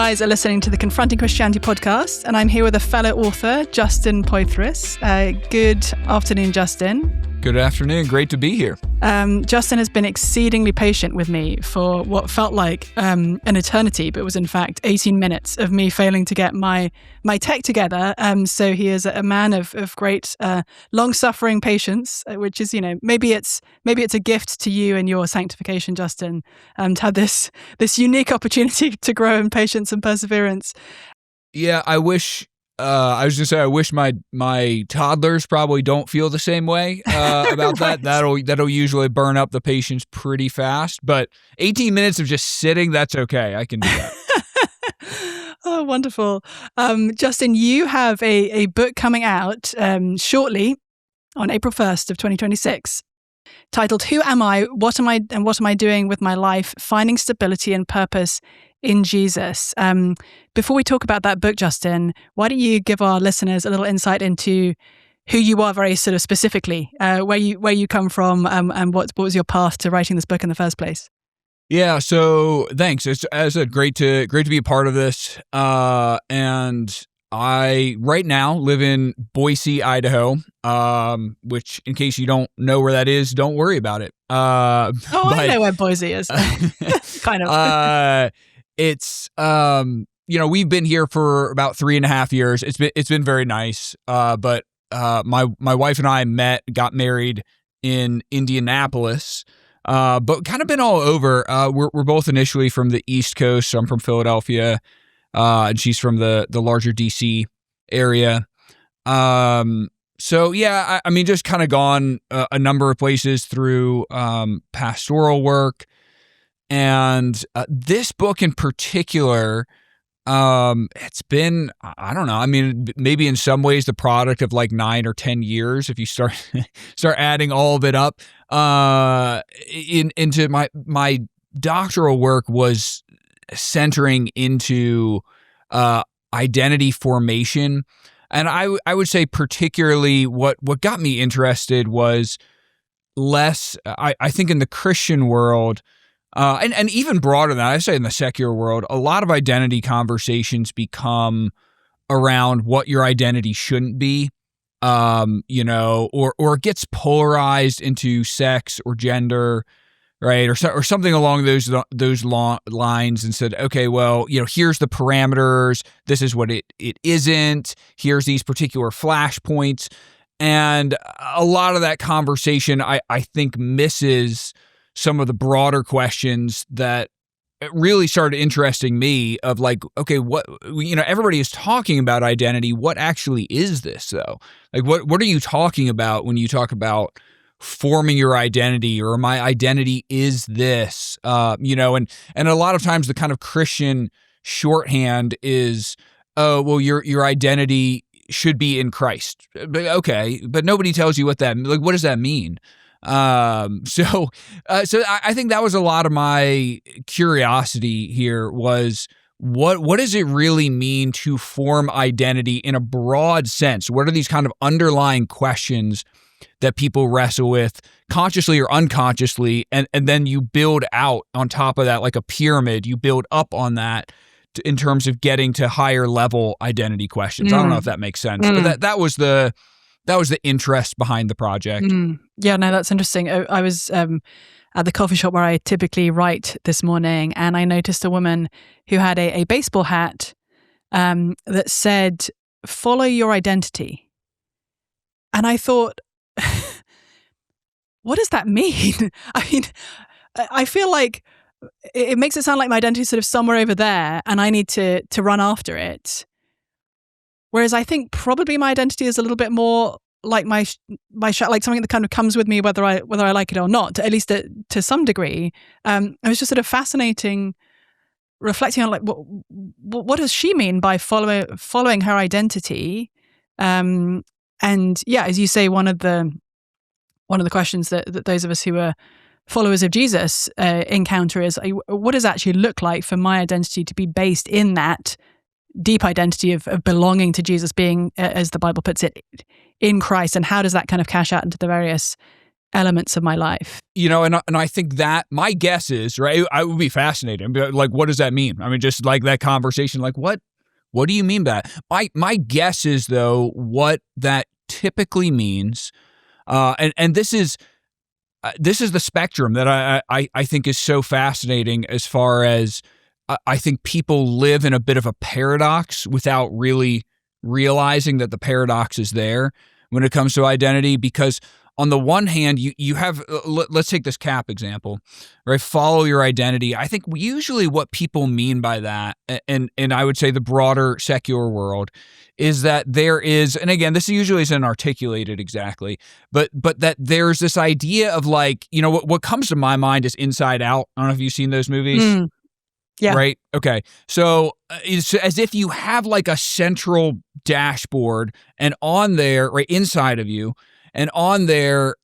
guys are listening to the Confronting Christianity podcast, and I'm here with a fellow author, Justin Poythress. Good afternoon, Justin. Good afternoon. Great to be here. Justin has been exceedingly patient with me for what felt like an eternity, but was in fact 18 minutes of me failing to get my tech together. So he is a man of great long-suffering patience, which is, maybe it's a gift to you and your sanctification, Justin, to have this unique opportunity to grow in patience and perseverance. Yeah, I wish. I was going to say, I wish my toddlers probably don't feel the same way about that. Right. That'll usually burn up the patience pretty fast. But 18 minutes of just sitting, that's okay. I can do that. Oh, wonderful. Justin, you have a book coming out shortly on April 1st of 2026 titled Who Am I? What Am I? And What Am I Doing with My Life? Finding Stability and Purpose in Jesus. Before we talk about that book, Justin, why don't you give our listeners a little insight into who you are very sort of specifically, where you come from, and what was your path to writing this book in the first place? Yeah, so thanks. It's, as I said, great to be a part of this. And I right now live in Boise, Idaho, which, in case you don't know where that is, don't worry about it. I know where Boise is. Kind of. It's we've been here for about 3.5 years. It's been very nice. But my wife and I got married in Indianapolis. But kind of been all over. We're both initially from the East Coast. So I'm from Philadelphia, and she's from the larger DC area. So yeah, I mean, just kind of gone a number of places through pastoral work. And this book in particular, it's been, I don't know, I mean, maybe in some ways the product of like 9 or 10 years, if you start adding all of it up. Into my doctoral work was centering into identity formation. And I would say particularly what got me interested was less, I think in the Christian world, and even broader than that, I say in the secular world, a lot of identity conversations become around what your identity shouldn't be, or it gets polarized into sex or gender, right, or something along those lines, and said, okay, well, here's the parameters. This is what it isn't. Here's these particular flashpoints, and a lot of that conversation, I think, misses some of the broader questions that really started interesting me of like, okay, what, everybody is talking about identity. What actually is this though? Like, what are you talking about when you talk about forming your identity, or my identity is this, and a lot of times the kind of Christian shorthand is, oh, well, your identity should be in Christ. Okay. But nobody tells you what does that mean? So I think that was a lot of my curiosity here was what does it really mean to form identity in a broad sense? What are these kind of underlying questions that people wrestle with consciously or unconsciously? And then you build out on top of that, like a pyramid, you build up on that in terms of getting to higher level identity questions. I don't know if that makes sense, but that was the interest behind the project. Yeah, no, that's interesting. I was at the coffee shop where I typically write this morning, and I noticed a woman who had a baseball hat that said, "Follow your identity." And I thought, what does that mean? I mean, I feel like it makes it sound like my identity is sort of somewhere over there, and I need to run after it. Whereas I think probably my identity is a little bit more like my like something that kind of comes with me whether I like it or not, at least to some degree. It was just sort of fascinating reflecting on like what does she mean by following her identity? And yeah, as you say, one of the questions that those of us who are followers of Jesus encounter is, what does it actually look like for my identity to be based in that deep identity of belonging to Jesus, being, as the Bible puts it, in Christ, and how does that kind of cash out into the various elements of my life. And I think that my guess is, right, I would be fascinated. I'd be like, what does that mean? I mean, just like that conversation, like what do you mean by that? My guess is, though, what that typically means, and this is the spectrum that I think is so fascinating, as far as I think people live in a bit of a paradox without really realizing that the paradox is there when it comes to identity. Because on the one hand, you have, let's take this CAP example, right? Follow your identity. I think usually what people mean by that, and I would say the broader secular world, is that there is, and again, this usually isn't articulated exactly, but that there's this idea of like, what comes to my mind is Inside Out. I don't know if you've seen those movies. Yeah. Right. Okay. So it's as if you have like a central dashboard, and on there, right inside of you, and on there,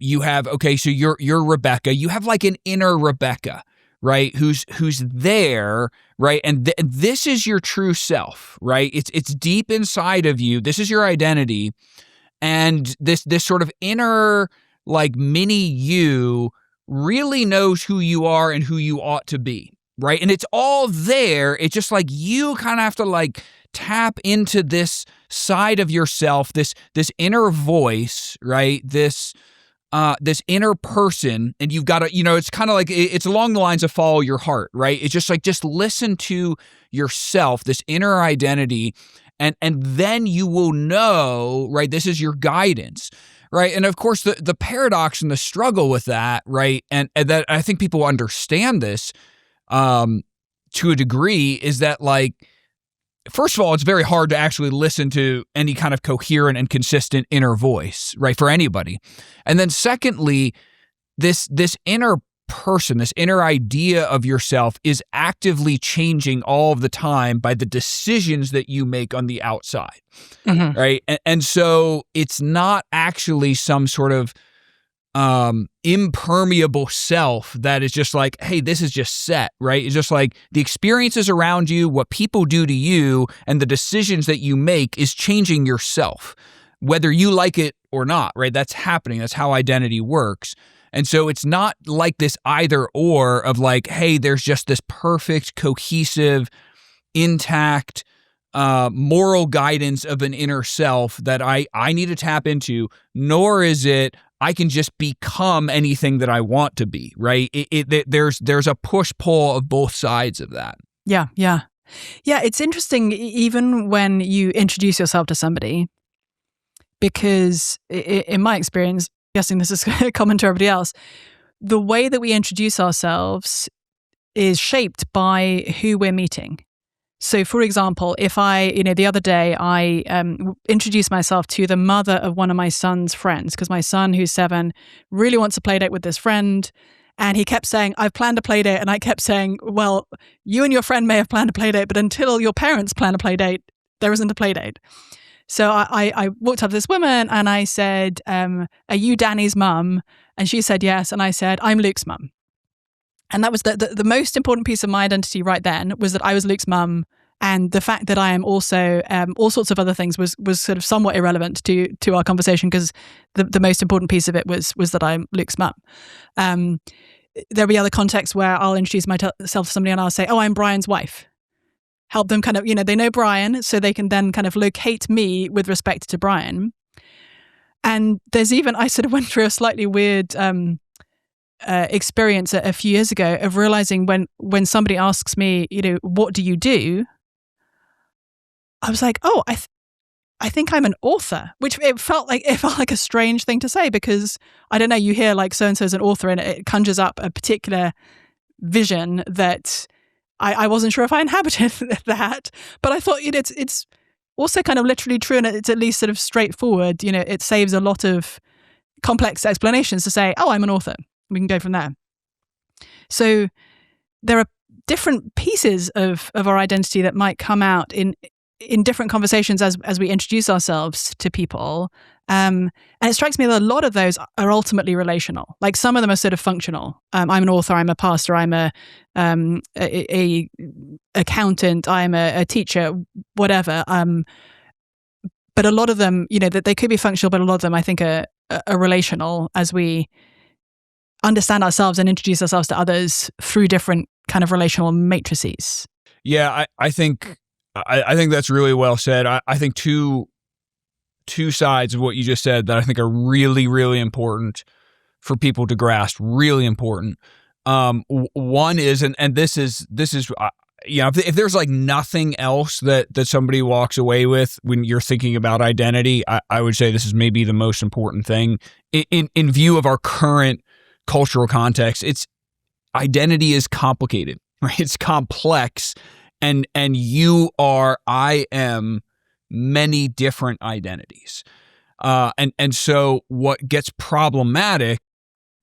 you have, okay, so you're Rebecca. You have like an inner Rebecca, right? Who's there, right? And this is your true self, right? It's deep inside of you. This is your identity, and this sort of inner like mini you really knows who you are and who you ought to be. Right. And it's all there. It's just like you kind of have to like tap into this side of yourself, this inner voice, right? This inner person. And you've got to, it's kind of like, it's along the lines of follow your heart, right? It's just like, just listen to yourself, this inner identity. And then you will know, right? This is your guidance. Right. And of course, the paradox and the struggle with that, right? And that I think people understand this to a degree, is that, like, first of all, it's very hard to actually listen to any kind of coherent and consistent inner voice, right, for anybody. And then secondly, this inner person, this inner idea of yourself is actively changing all of the time by the decisions that you make on the outside, right? And so it's not actually some sort of impermeable self that is just like, hey, this is just set, right? It's just like the experiences around you, what people do to you, and the decisions that you make is changing yourself, whether you like it or not, right? That's happening. That's how identity works. And so it's not like this either or of like, hey, there's just this perfect, cohesive, intact, moral guidance of an inner self that I need to tap into, nor is it I can just become anything that I want to be, right? There's a push-pull of both sides of that. Yeah. It's interesting, even when you introduce yourself to somebody, because in my experience, guessing this is common to everybody else, the way that we introduce ourselves is shaped by who we're meeting. So, for example, if the other day I introduced myself to the mother of one of my son's friends, because my son, who's 7, really wants a play date with this friend. And he kept saying, I've planned a play date. And I kept saying, well, you and your friend may have planned a play date, but until your parents plan a play date, there isn't a play date. So I walked up to this woman and I said, are you Danny's mum? And she said, yes. And I said, I'm Luke's mum. And that was the most important piece of my identity right then, was that I was Luke's mum. And the fact that I am also all sorts of other things was sort of somewhat irrelevant to our conversation, because the most important piece of it was that I'm Luke's mum. There'll be other contexts where I'll introduce myself to somebody and I'll say, oh, I'm Brian's wife. Help them kind of, they know Brian, so they can then kind of locate me with respect to Brian. And there's even, I sort of went through a slightly weird experience a few years ago of realizing when somebody asks me, what do you do? I was like, oh, I think I'm an author, which it felt like a strange thing to say, because I don't know, you hear like so-and-so's an author and it conjures up a particular vision that I wasn't sure if I inhabited that, but I thought it's also kind of literally true, and it's at least sort of straightforward. It saves a lot of complex explanations to say, oh, I'm an author. We can go from there. So there are different pieces of our identity that might come out in different conversations as we introduce ourselves to people. And it strikes me that a lot of those are ultimately relational. Like some of them are sort of functional. I'm an author, I'm a pastor, I'm a accountant, I'm a teacher, whatever. But a lot of them, that they could be functional, but a lot of them I think are a relational as we understand ourselves and introduce ourselves to others through different kind of relational matrices. Yeah, I think that's really well said. I think two sides of what you just said that I think are really, really important for people to grasp. Really important. One is, and this is if there's like nothing else that somebody walks away with when you're thinking about identity, I would say this is maybe the most important thing in view of our current cultural context. It's identity is complicated, right? It's complex, and I am many different identities, and so what gets problematic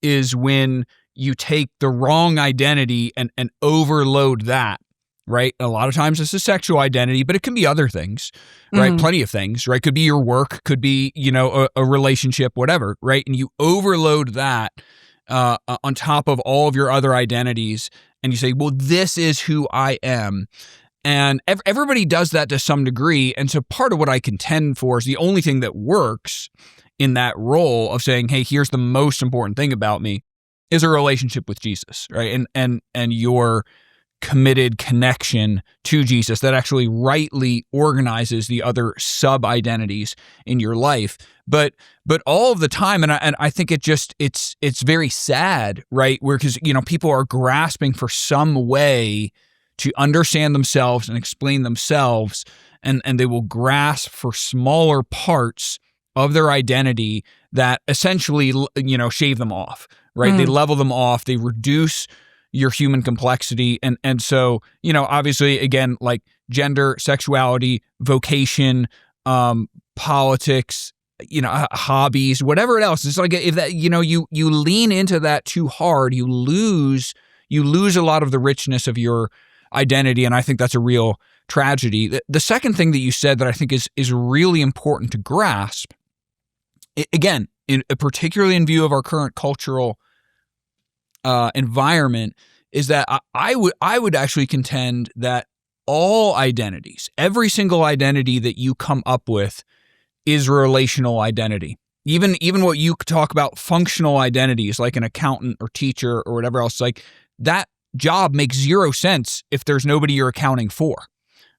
is when you take the wrong identity and overload that, right? A lot of times this is sexual identity, but it can be other things, right? Plenty of things, right? Could be your work, could be, a relationship, whatever, right? And you overload that on top of all of your other identities, and you say, well, this is who I am. And everybody does that to some degree. And so part of what I contend for is the only thing that works in that role of saying, hey, here's the most important thing about me, is a relationship with Jesus, right? And your committed connection to Jesus that actually rightly organizes the other sub-identities in your life. But all of the time, and I think it's very sad, right? Because people are grasping for some way to understand themselves and explain themselves, and they will grasp for smaller parts of their identity that essentially, shave them off, right? They level them off, they reduce your human complexity. And so, obviously, again, like gender, sexuality, vocation, politics, hobbies, whatever else. It's like if that, you lean into that too hard, you lose a lot of the richness of your identity. And I think that's a real tragedy. The second thing that you said that I think is really important to grasp, again, particularly in view of our current cultural environment, is that I would actually contend that all identities, every single identity that you come up with, is relational identity. Even what you talk about functional identities, like an accountant or teacher or whatever else, like that job makes zero sense if there's nobody you're accounting for,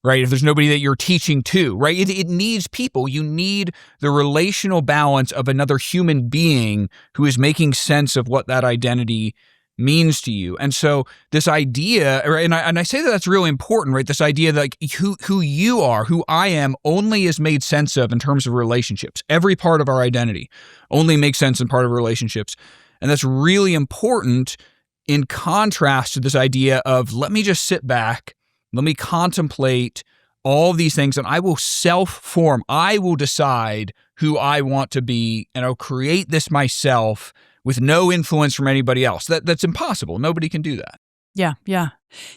right? If there's nobody that you're teaching to, right? It needs people. You need the relational balance of another human being who is making sense of what that identity means to you. And so this idea, and I say that that's really important, right? This idea that like who you are, who I am, only is made sense of in terms of relationships. Every part of our identity only makes sense in part of relationships. And that's really important in contrast to this idea of, let me just sit back, let me contemplate all these things, and I will self-form. I will decide who I want to be, and I'll create this myself with no influence from anybody else. That's impossible. Nobody can do that. Yeah.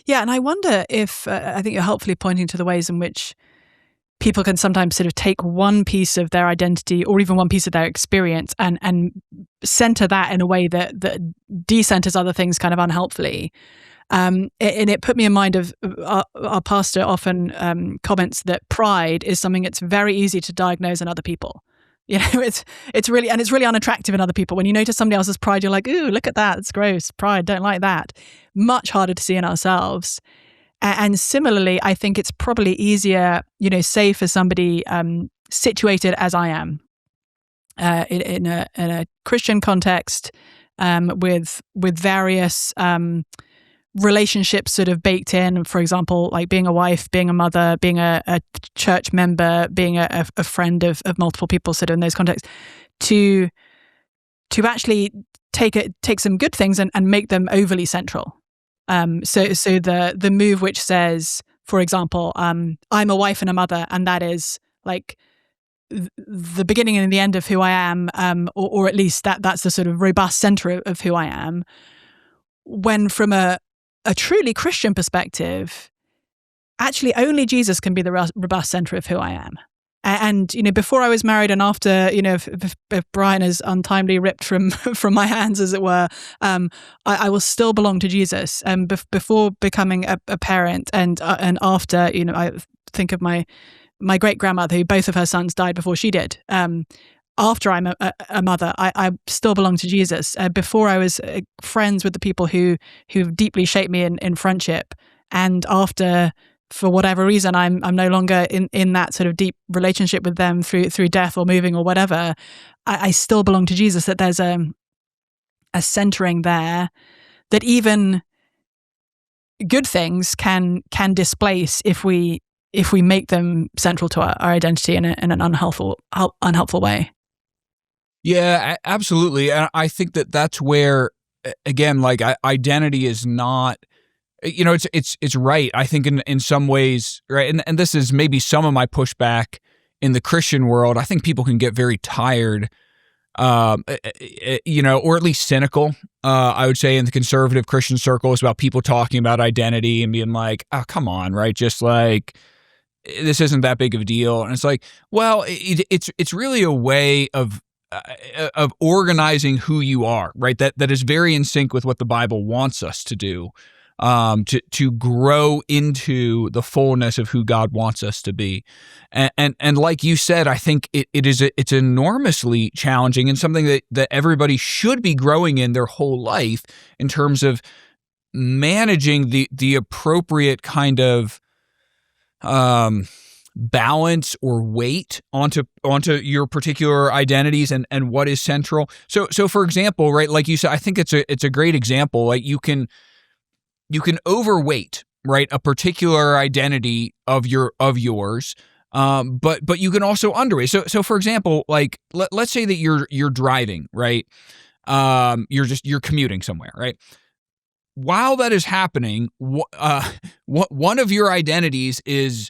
And I wonder if, I think you're helpfully pointing to the ways in which people can sometimes sort of take one piece of their identity or even one piece of their experience and center that in a way that decenters other things kind of unhelpfully. And it put me in mind of our pastor often comments that pride is something that's very easy to diagnose in other people. It's really unattractive in other people. When you notice somebody else's pride, you're like, ooh, look at that. It's gross. Pride. Don't like that. Much harder to see in ourselves. And similarly, I think it's probably easier, say for somebody situated as I am in a Christian context with various relationships sort of baked in, for example, like being a wife, being a mother, being a church member, being a friend of multiple people sort of in those contexts, to actually take some good things and make them overly central. So the move which says, for example, I'm a wife and a mother, and that is like the beginning and the end of who I am, or at least that's the sort of robust center of who I am. When from a truly Christian perspective, actually only Jesus can be the robust center of who I am. And, before I was married and after, if Brian is untimely ripped from my hands, as it were, I will still belong to Jesus. And before becoming a parent and after, I think of my great grandmother, who both of her sons died before she did. after I'm a mother, I still belong to Jesus. Before I was friends with the people who've deeply shaped me in friendship, and after, for whatever reason, I'm no longer in that sort of deep relationship with them through death or moving or whatever. I still belong to Jesus. That there's a centering there that even good things can displace if we make them central to our identity in an unhelpful way. Yeah, absolutely. And I think that's where, again, like identity is not, it's right. I think in some ways, right. And this is maybe some of my pushback in the Christian world. I think people can get very tired, or at least cynical. I would say in the conservative Christian circles about people talking about identity and being like, oh, come on, right? Just like, this isn't that big of a deal. And it's like, well, it's really a way of organizing who you are, right? That is very in sync with what the Bible wants us to do, to grow into the fullness of who God wants us to be. And like you said, I think it's enormously challenging and something that everybody should be growing in their whole life in terms of managing the appropriate kind of balance or weight onto your particular identities and what is central. So for example, right, like you said, I think it's a great example. Like you can overweight, right, a particular identity of yours, but you can also underweight. So for example, like let's say that you're driving, right, you're commuting somewhere, right. While that is happening, one of your identities is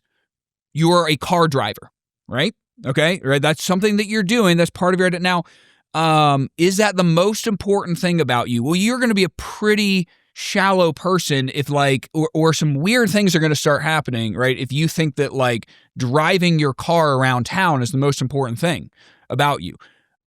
you are a car driver, right? Okay, right. That's something that you're doing. That's part of your identity. Now, is that the most important thing about you? Well, you're going to be a pretty shallow person if or some weird things are going to start happening, right? If you think that like driving your car around town is the most important thing about you.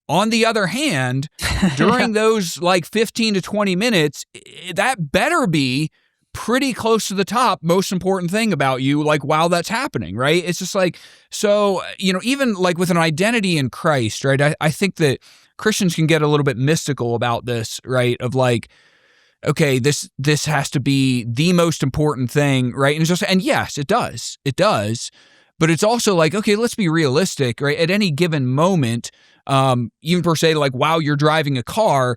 On the other hand, during those like 15 to 20 minutes, that better be pretty close to the top most important thing about you, like while that's happening, right? It's just like, so, even like with an identity in Christ, right? I think that Christians can get a little bit mystical about this, right? Of like, okay, this has to be the most important thing, right? And yes, it does, but it's also like, okay, let's be realistic, right? At any given moment, even per se, like while you're driving a car,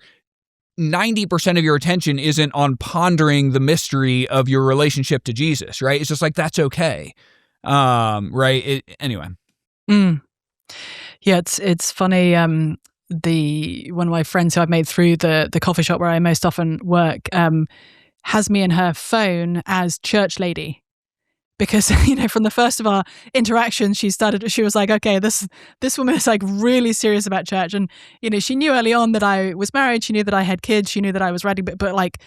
90% of your attention isn't on pondering the mystery of your relationship to Jesus, right? It's just like, that's okay. Right. Anyway. Yeah. It's funny. One of my friends who I've made through the coffee shop where I most often work, has me in her phone as church lady. Because, from the first of our interactions, she was like, okay, this woman is like really serious about church. And, she knew early on that I was married. She knew that I had kids. She knew that I was ready. But like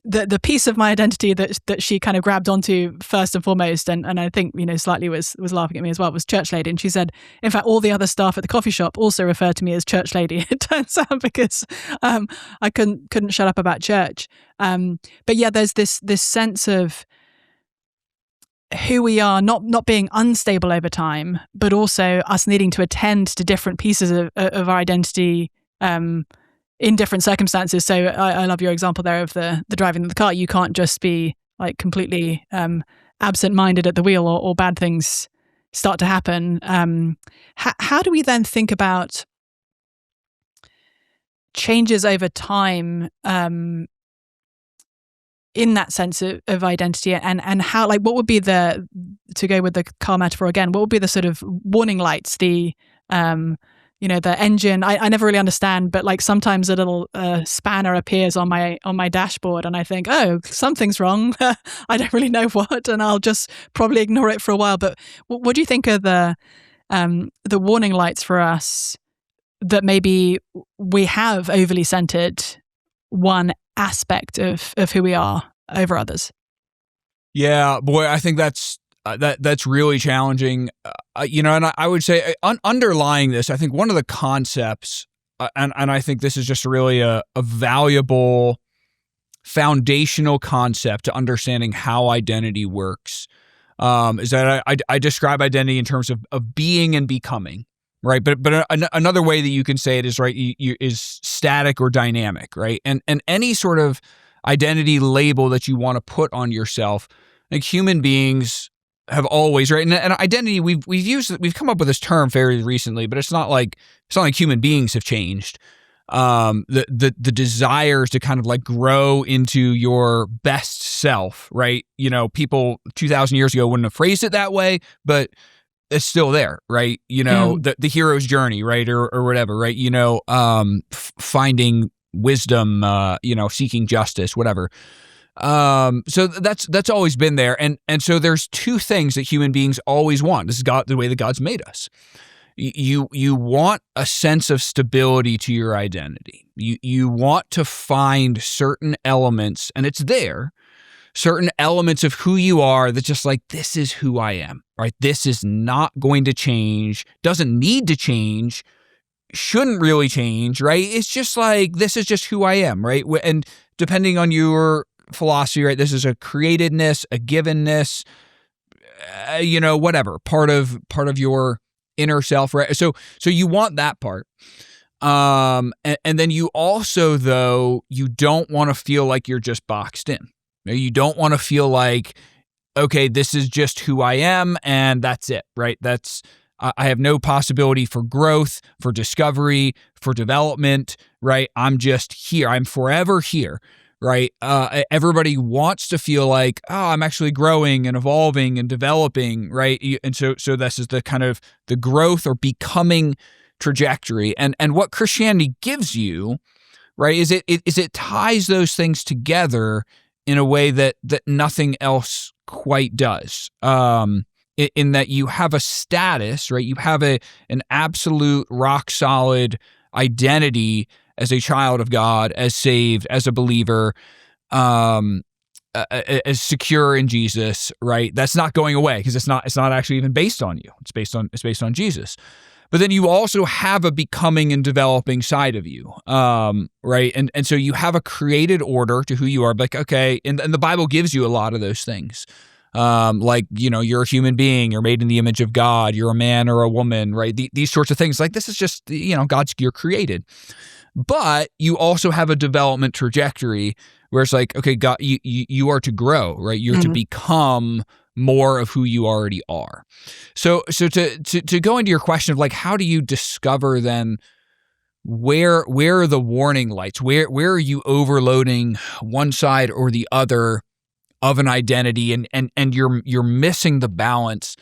the piece of my identity that she kind of grabbed onto first and foremost, and I think, slightly was laughing at me as well, was church lady. And she said, in fact, all the other staff at the coffee shop also refer to me as church lady, it turns out, because I couldn't shut up about church. But yeah, there's this sense of who we are not being unstable over time, but also us needing to attend to different pieces of our identity in different circumstances. So I love your example there of the driving the car. You can't just be like completely absent-minded at the wheel or bad things start to happen. How do we then think about changes over time in that sense of identity, and how, like, what would be to go with the car metaphor again, what would be the sort of warning lights, the engine? I never really understand, but like sometimes a little spanner appears on my dashboard and I think, oh, something's wrong. I don't really know what, and I'll just probably ignore it for a while. But what do you think are the warning lights for us that maybe we have overly centered one aspect of who we are over others? Yeah, boy, I think that's really challenging. And I would say underlying this, I think one of the concepts, and I think this is just really a valuable foundational concept to understanding how identity works, is that I describe identity in terms of being and becoming, right? But another way that you can say it is, right, is static or dynamic, right? And any sort of identity label that you want to put on yourself, like human beings have always, right? And identity, we've come up with this term fairly recently, but it's not like human beings have changed. The desires to kind of like grow into your best self, right? People 2,000 years ago wouldn't have phrased it that way, but it's still there, right? The hero's journey, right? Or whatever, right? Finding wisdom, seeking justice, whatever. So that's always been there. And so there's two things that human beings always want. This is the way that God's made us. You want a sense of stability to your identity. You want to find certain elements, and it's there, certain elements of who you are that just like, this is who I am, right? This is not going to change, doesn't need to change, shouldn't really change, right? It's just like, this is just who I am, right? And depending on your philosophy, right, this is a createdness, a givenness, whatever, part of your inner self, right? So you want that part. And then you also, though, you don't want to feel like you're just boxed in. You don't want to feel like, okay, this is just who I am and that's it, right? I have no possibility for growth, for discovery, for development, right? I'm just here. I'm forever here, right? Everybody wants to feel like, oh, I'm actually growing and evolving and developing, right? And so this is the kind of the growth or becoming trajectory. And what Christianity gives you, right, is it ties those things together in a way that nothing else quite does. In that you have a status, right? You have an absolute rock solid identity as a child of God, as saved, as a believer, as secure in Jesus, right? That's not going away because it's not actually even based on you. It's based on Jesus. But then you also have a becoming and developing side of you, right? And so you have a created order to who you are. Like, okay, and the Bible gives you a lot of those things. Like, you're a human being, you're made in the image of God, you're a man or a woman, right? These sorts of things. Like, this is just, you're created. But you also have a development trajectory where it's like, okay, God, you are to grow, right? You're to become more of who you already are. So to go into your question of like, how do you discover then where are the warning lights? Where are you overloading one side or the other of an identity and you're missing the balance?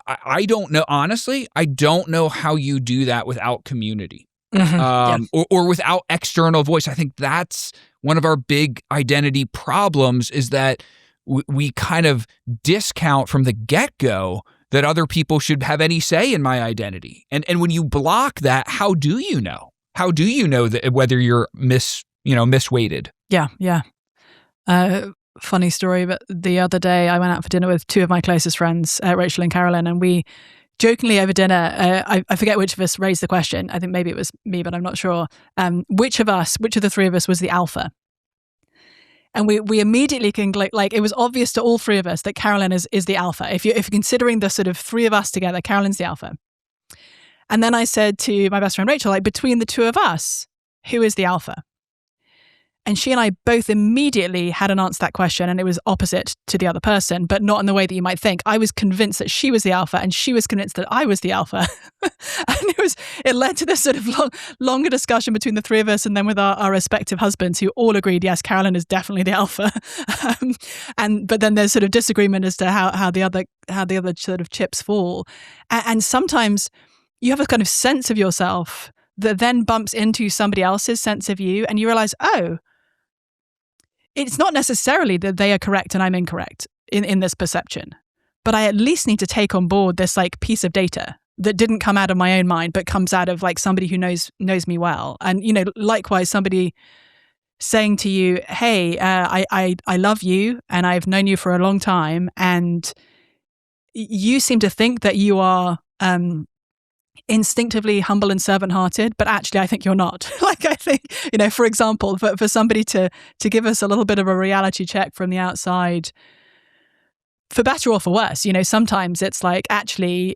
I don't know. Honestly, I don't know how you do that without community. Or without external voice. I think that's one of our big identity problems is that we kind of discount from the get-go that other people should have any say in my identity. And when you block that, how do you know? How do you know that whether you're misweighted? Yeah. Funny story, but the other day I went out for dinner with two of my closest friends, Rachel and Carolyn, and we jokingly over dinner, I forget which of us raised the question. I think maybe it was me, but I'm not sure. Which of the three of us was the alpha? And we immediately can like it was obvious to all three of us that Carolyn is the alpha. If you're considering the sort of three of us together, Carolyn's the alpha. And then I said to my best friend Rachel, like, between the two of us, who is the alpha? And she and I both immediately had an answer to that question, and it was opposite to the other person, but not in the way that you might think. I was convinced that she was the alpha, and she was convinced that I was the alpha. And it led to this sort of longer discussion between the three of us, and then with our respective husbands, who all agreed, yes, Carolyn is definitely the alpha. But then there's sort of disagreement as to how the other sort of chips fall. And sometimes you have a kind of sense of yourself that then bumps into somebody else's sense of you, and you realize, oh, it's not necessarily that they are correct and I'm incorrect in this perception, but I at least need to take on board this like piece of data that didn't come out of my own mind, but comes out of like somebody who knows me well. And, likewise, somebody saying to you, hey, I love you and I've known you for a long time. And you seem to think that you are, instinctively humble and servant-hearted, but actually I think you're not. Like, I think, for example, for somebody to give us a little bit of a reality check from the outside, for better or for worse, sometimes it's like, actually,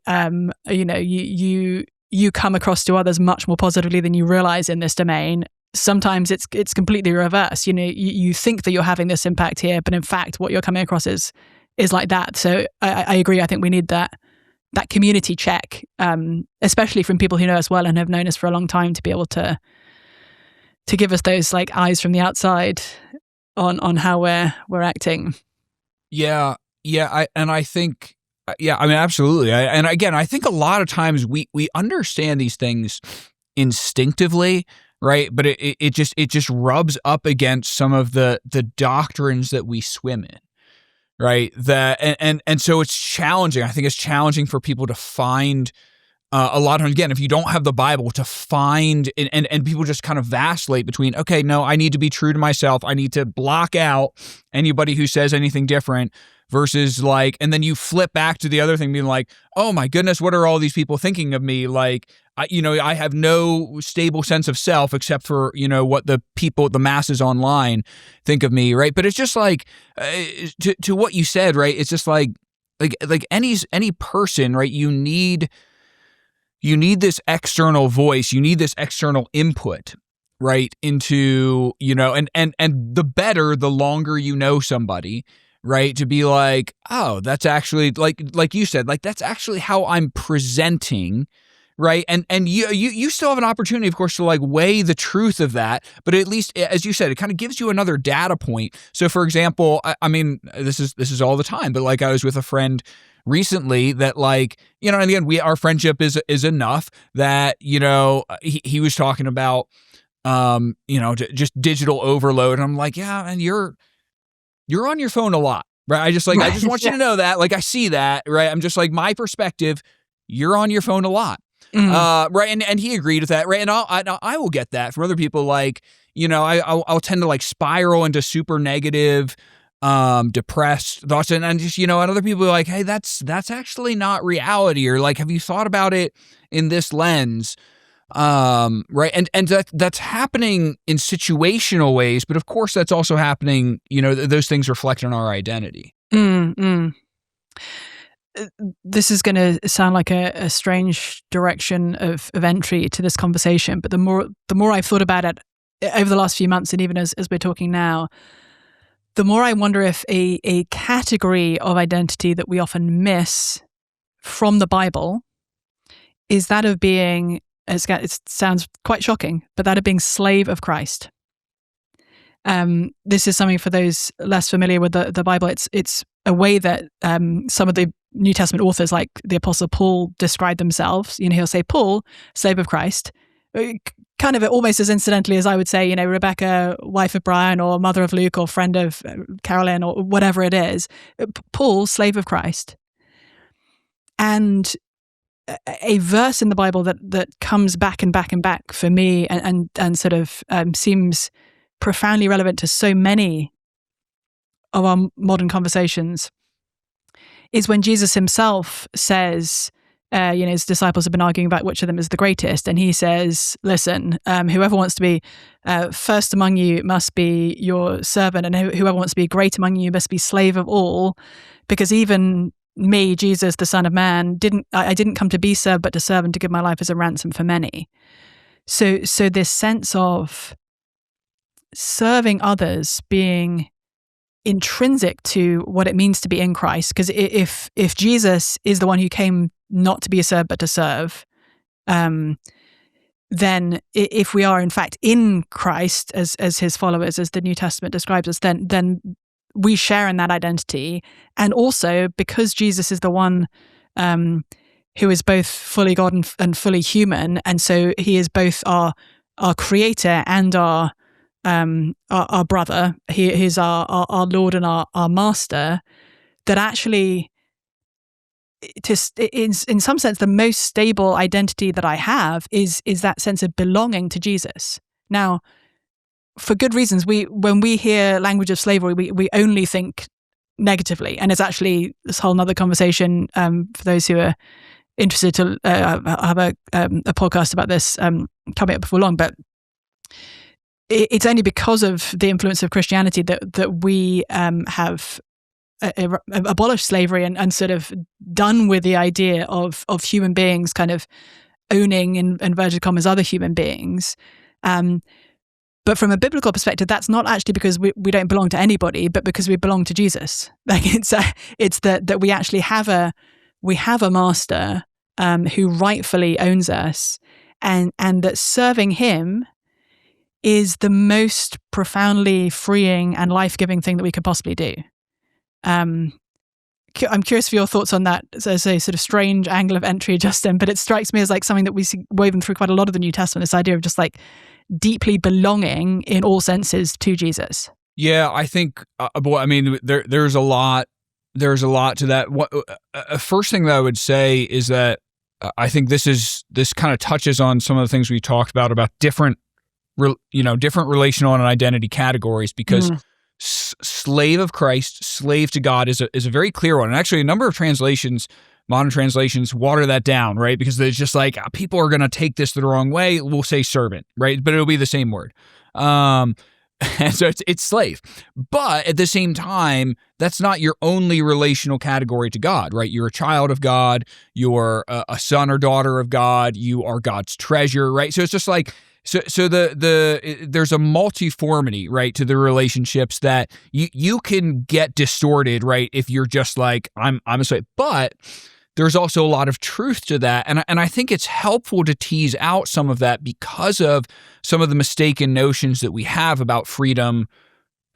you come across to others much more positively than you realize in this domain. Sometimes it's completely reverse. You think that you're having this impact here, but in fact, what you're coming across is like that. So I agree. I think we need that community check, especially from people who know us well and have known us for a long time, to be able to give us those like eyes from the outside on how we're acting. Yeah. I think, I mean, absolutely. And again, I think a lot of times we understand these things instinctively, right? But it just rubs up against some of the doctrines that we swim in, right? And so it's challenging. I think it's challenging for people to find a lot of, again, if you don't have the Bible, to find, and people just kind of vacillate between, okay, no, I need to be true to myself. I need to block out anybody who says anything different, versus like, and then you flip back to the other thing being like, oh my goodness, what are all these people thinking of me? Like, I have no stable sense of self except for, what the masses online think of me. Right. But it's just like, to what you said, right. It's just like any person, right. You need this external voice, you need this external input, right, into, and the better, the longer you know somebody, right, to be like, oh, that's actually, like you said, like, that's actually how I'm presenting, right, and you still have an opportunity, of course, to like weigh the truth of that, but at least, as you said, it kind of gives you another data point. So, for example, I mean, this is all the time, but like I was with a friend recently that, like, and again, our friendship is enough that, he was talking about, just digital overload. And I'm like, yeah, and you're on your phone a lot, right? I just want you to know that, like, I see that, right? I'm just like, my perspective, you're on your phone a lot. Right. And he agreed with that. Right. And I will get that from other people. Like, I'll tend to like spiral into super negative, depressed thoughts, and just, and other people are like, hey, that's actually not reality, or like, have you thought about it in this lens? Right. And that's happening in situational ways, but of course that's also happening, those things reflect on our identity. This is going to sound like a strange direction of entry to this conversation, but the more I've thought about it over the last few months, and even as we're talking now, the more I wonder if a category of identity that we often miss from the Bible is that of being, it sounds quite shocking, but that of being slave of Christ. This is something for those less familiar with the Bible. It's a way that some of the New Testament authors, like the Apostle Paul, describe themselves. He'll say, Paul, slave of Christ, kind of almost as incidentally as I would say, Rebecca, wife of Brian, or mother of Luke, or friend of Carolyn, or whatever it is. Paul, slave of Christ. And a verse in the Bible that comes back and back and back for me, and sort of seems profoundly relevant to so many of our modern conversations, is when Jesus himself says, his disciples have been arguing about which of them is the greatest, and he says, listen, whoever wants to be first among you must be your servant, and whoever wants to be great among you must be slave of all, because even me, Jesus, the Son of Man, I didn't come to be served, but to serve, and to give my life as a ransom for many. So this sense of serving others being intrinsic to what it means to be in Christ, because if Jesus is the one who came not to be served but to serve, then if we are in fact in Christ as his followers, as the New Testament describes us, then we share in that identity. And also, because Jesus is the one who is both fully God and fully human, and so he is both our creator and our brother, he's our Lord and our master, that actually, in some sense, the most stable identity that I have is that sense of belonging to Jesus. Now, for good reasons, when we hear language of slavery, we only think negatively, and it's actually this whole other conversation for those who are interested to have a podcast about this coming up before long. But it's only because of the influence of Christianity that we have abolished slavery and sort of done with the idea of human beings kind of owning, in inverted commas, other human beings. But from a biblical perspective, that's not actually because we don't belong to anybody, but because we belong to Jesus. Like it's that we actually have a master who rightfully owns us, and that serving him is the most profoundly freeing and life-giving thing that we could possibly do. I'm curious for your thoughts on that. So it's a sort of strange angle of entry, Justin, but it strikes me as like something that we see woven through quite a lot of the New Testament, this idea of just like deeply belonging in all senses to Jesus. Yeah, I think, there's a lot to that. First thing that I would say is that I think this kind of touches on some of the things we talked about different relational and identity categories, because slave of Christ, slave to God is a very clear one. And actually a number of modern translations water that down, right? Because it's just like, people are going to take this the wrong way. We'll say servant, right? But it'll be the same word. And so it's slave. But at the same time, that's not your only relational category to God, right? You're a child of God. You're a son or daughter of God. You are God's treasure, right? So it's just like, so there's a multiformity, right, to the relationships that you can get distorted, right, if you're just like, I'm a slave. But there's also a lot of truth to that. And I think it's helpful to tease out some of that because of some of the mistaken notions that we have about freedom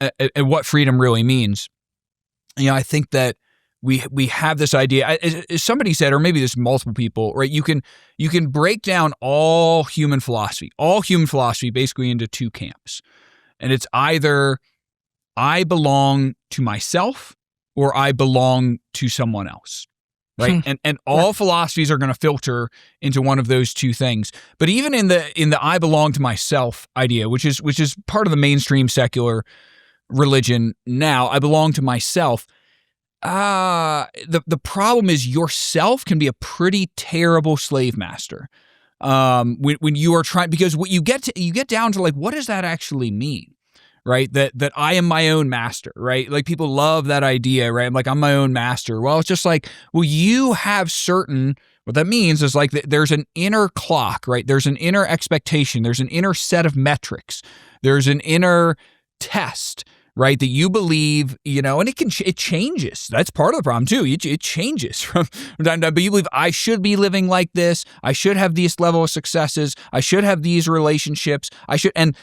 and what freedom really means. I think that we have this idea, as somebody said, or maybe there's multiple people, right? You can break down all human philosophy basically into two camps. And it's either I belong to myself or I belong to someone else. Right. And all philosophies are going to filter into one of those two things. But even in the I belong to myself idea, which is part of the mainstream secular religion now, I belong to myself. The problem is yourself can be a pretty terrible slave master. When you are trying, because what you get down to like, what does that actually mean? Right? That I am my own master, right? Like people love that idea, right? I'm like, I'm my own master. Well, it's just like, well, you have what that means is like there's an inner clock, right? There's an inner expectation. There's an inner set of metrics. There's an inner test, right? That you believe, and it changes. That's part of the problem too. It changes from time to time, but you believe I should be living like this. I should have this level of successes. I should have these relationships. And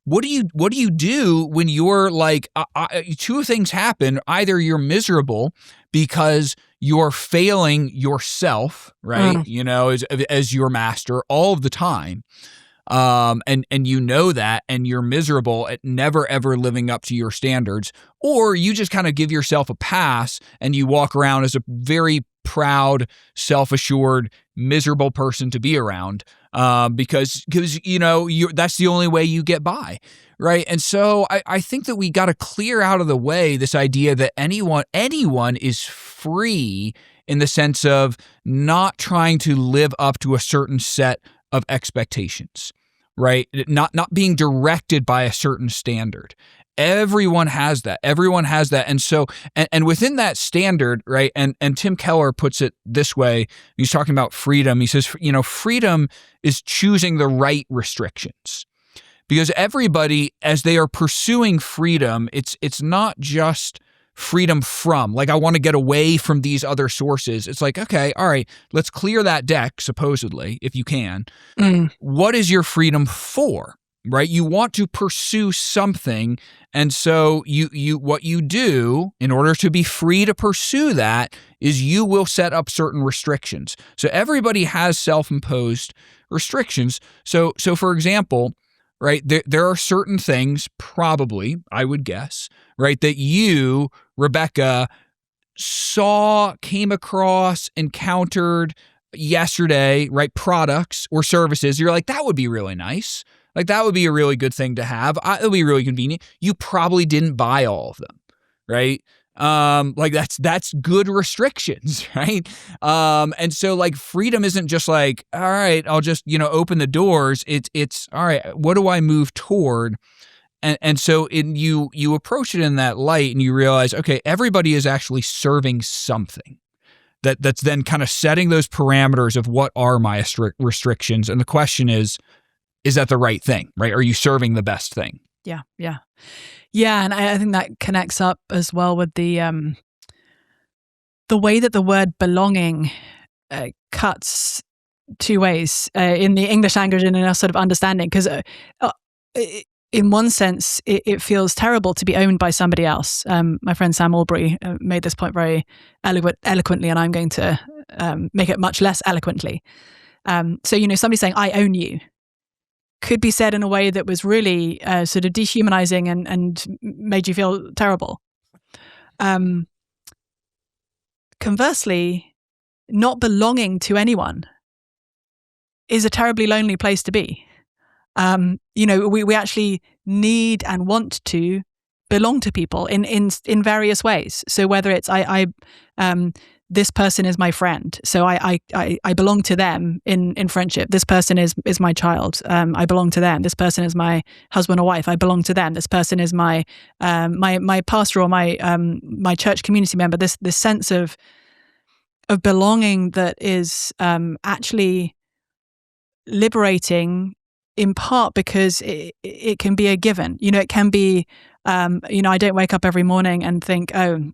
what do you do when you're like, two things happen. Either you're miserable because you're failing yourself, right? As your master all of the time. And you know that, and you're miserable at never ever living up to your standards, or you just kind of give yourself a pass and you walk around as a very proud, self-assured, miserable person to be around, because that's the only way you get by, right? And so I think that we got to clear out of the way this idea that anyone is free in the sense of not trying to live up to a certain set of expectations, right? Not being directed by a certain standard. Everyone has that. And so, and within that standard, right? And Tim Keller puts it this way. He's talking about freedom. He says, freedom is choosing the right restrictions. Because everybody, as they are pursuing freedom, it's not just freedom from, like, I want to get away from these other sources. It's like, okay, all right, let's clear that deck, supposedly, if you can. What is your freedom for? Right? You want to pursue something. And so you what you do in order to be free to pursue that is you will set up certain restrictions. So everybody has self-imposed restrictions. So for example, right, there are certain things, probably, I would guess, right, that you, Rebecca, came across, encountered yesterday, right, products or services. You're like, that would be really nice. Like, that would be a really good thing to have. It would be really convenient. You probably didn't buy all of them, right? Like that's good restrictions, right? And so like freedom isn't just like, all right, I'll just, open the doors. It's all right, what do I move toward? And so you approach it in that light and you realize, okay, everybody is actually serving something. that's then kind of setting those parameters of what are my restrictions. And the question is that the right thing, right? Are you serving the best thing? Yeah. And I think that connects up as well with the way that the word belonging cuts two ways in the English language and in our sort of understanding. Because in one sense, it feels terrible to be owned by somebody else. My friend Sam Albury made this point very eloquently, and I'm going to make it much less eloquently. So, somebody saying, I own you, could be said in a way that was really sort of dehumanizing and made you feel terrible. Conversely, not belonging to anyone is a terribly lonely place to be. We actually need and want to belong to people in various ways. So whether it's this person is my friend, so I belong to them in friendship. This person is my child. I belong to them. This person is my husband or wife. I belong to them. This person is my pastor or my church community member. This sense of belonging that is actually liberating, in part because it can be a given. It can be, I don't wake up every morning and think, of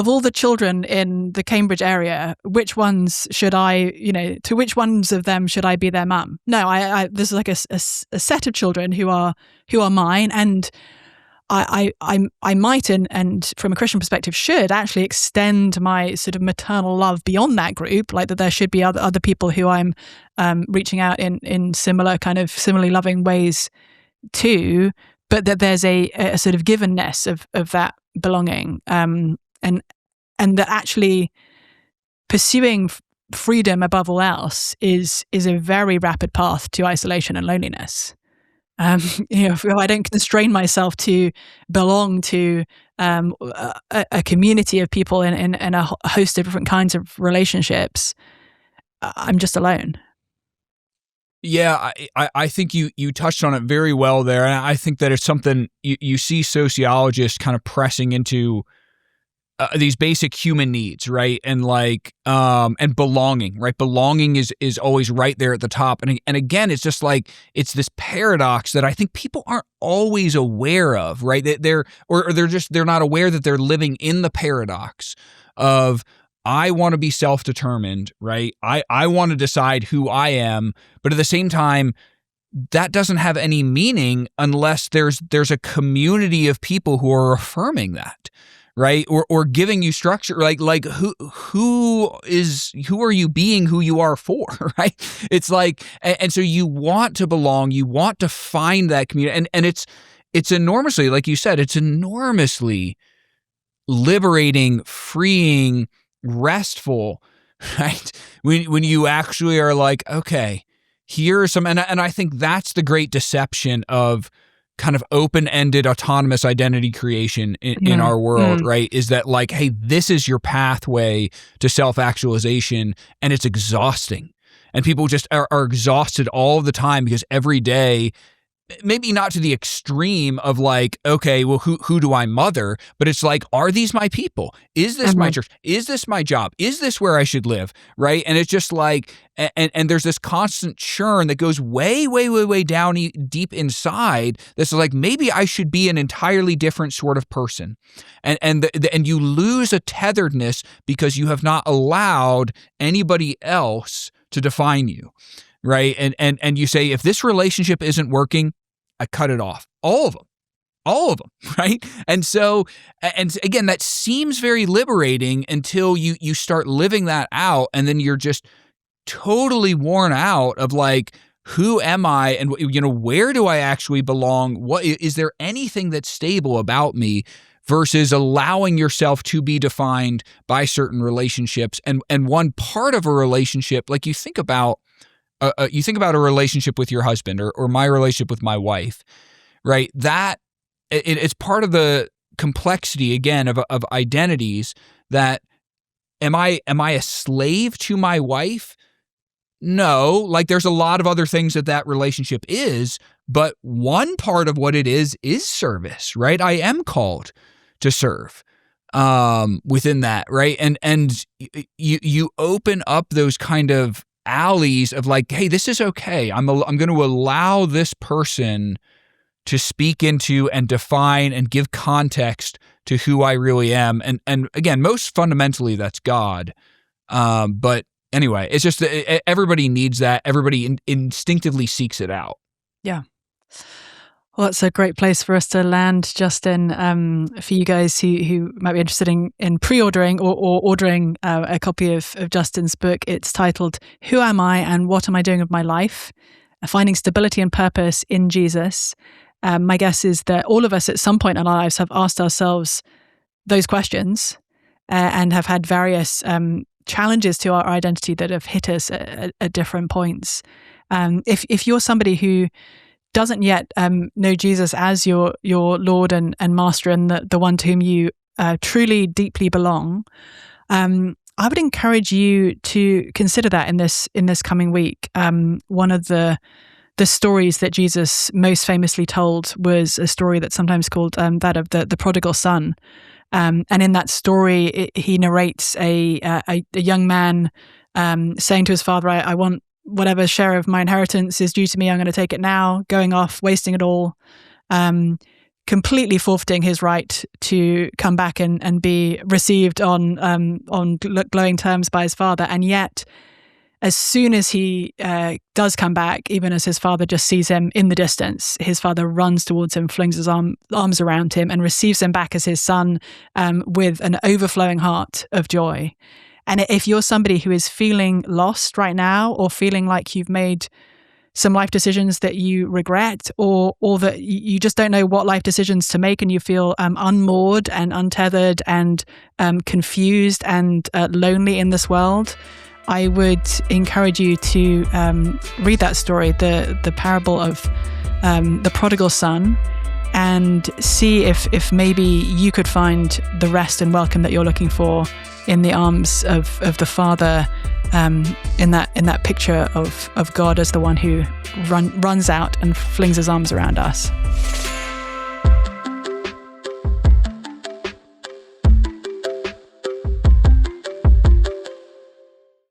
all the children in the Cambridge area, which ones should to which ones of them should I be their mum? No, I this is like a set of children who are mine, and I might and from a Christian perspective should actually extend my sort of maternal love beyond that group, like that there should be other people who I'm reaching out in similarly loving ways too, but that there's a sort of givenness of that belonging, and that actually pursuing freedom above all else is a very rapid path to isolation and loneliness. If I don't constrain myself to belong to a community of people in a host of different kinds of relationships, I'm just alone. Yeah, I think you touched on it very well there. And I think that it's something you see sociologists kind of pressing into these basic human needs, right? And and belonging, right? Belonging is always right there at the top. And again, it's just like, it's this paradox that I think people aren't always aware of, right? They're not aware that they're living in the paradox of, I want to be self-determined, right? I want to decide who I am, but at the same time, that doesn't have any meaning unless there's a community of people who are affirming that, right? Or giving you structure, like who are you being who you are for, right? It's like, and so you want to belong, you want to find that community, and it's enormously, like you said, it's enormously liberating, freeing, restful, right? When you actually are like, okay, here are some, and I think that's the great deception of kind of open-ended autonomous identity creation in our world, right? Is that like, hey, this is your pathway to self-actualization, and it's exhausting. And people just are exhausted all the time because every day, maybe not to the extreme of like, okay, well, who do I mother? But it's like, are these my people? Is this my church? Is this my job? Is this where I should live? Right? And it's just like, and there's this constant churn that goes way, way, way, way down deep inside. This is like, maybe I should be an entirely different sort of person. And you lose a tetheredness because you have not allowed anybody else to define you. Right. And you say, if this relationship isn't working, I cut it off. All of them. Right. And so, and again, that seems very liberating until you start living that out. And then you're just totally worn out of like, who am I? And, where do I actually belong? What is there anything that's stable about me? Versus allowing yourself to be defined by certain relationships. And one part of a relationship, like you think about a relationship with your husband or my relationship with my wife, right? That it's part of the complexity again of identities. That am I a slave to my wife? No, like there's a lot of other things that relationship is, but one part of what it is service, right? I am called to serve. within that, right? And you open up those kind of alleys of like, hey, this is okay. I'm going to allow this person to speak into and define and give context to who I really am. And again, most fundamentally, that's God. But anyway, it's just that everybody needs that. Everybody instinctively seeks it out. Yeah. Well, it's a great place for us to land, Justin. For you guys who might be interested in pre-ordering or ordering a copy of Justin's book, it's titled "Who Am I and What Am I Doing with My Life? Finding Stability and Purpose in Jesus." My guess is that all of us at some point in our lives have asked ourselves those questions and have had various challenges to our identity that have hit us at different points. If you're somebody who doesn't yet know Jesus as your Lord and Master and the one to whom you truly, deeply belong, I would encourage you to consider that in this coming week. One of the stories that Jesus most famously told was a story that's sometimes called that of the prodigal son. And in that story, he narrates a young man saying to his father, I want whatever share of my inheritance is due to me, I'm going to take it now, going off, wasting it all, completely forfeiting his right to come back and be received on glowing terms by his father. And yet, as soon as he does come back, even as his father just sees him in the distance, his father runs towards him, flings his arms around him, and receives him back as his son with an overflowing heart of joy. And if you're somebody who is feeling lost right now, or feeling like you've made some life decisions that you regret, or that you just don't know what life decisions to make, and you feel unmoored and untethered and confused and lonely in this world, I would encourage you to read that story, the parable of the prodigal son, and see if maybe you could find the rest and welcome that you're looking for in the arms of the Father, in that picture of God as the one who runs out and flings his arms around us.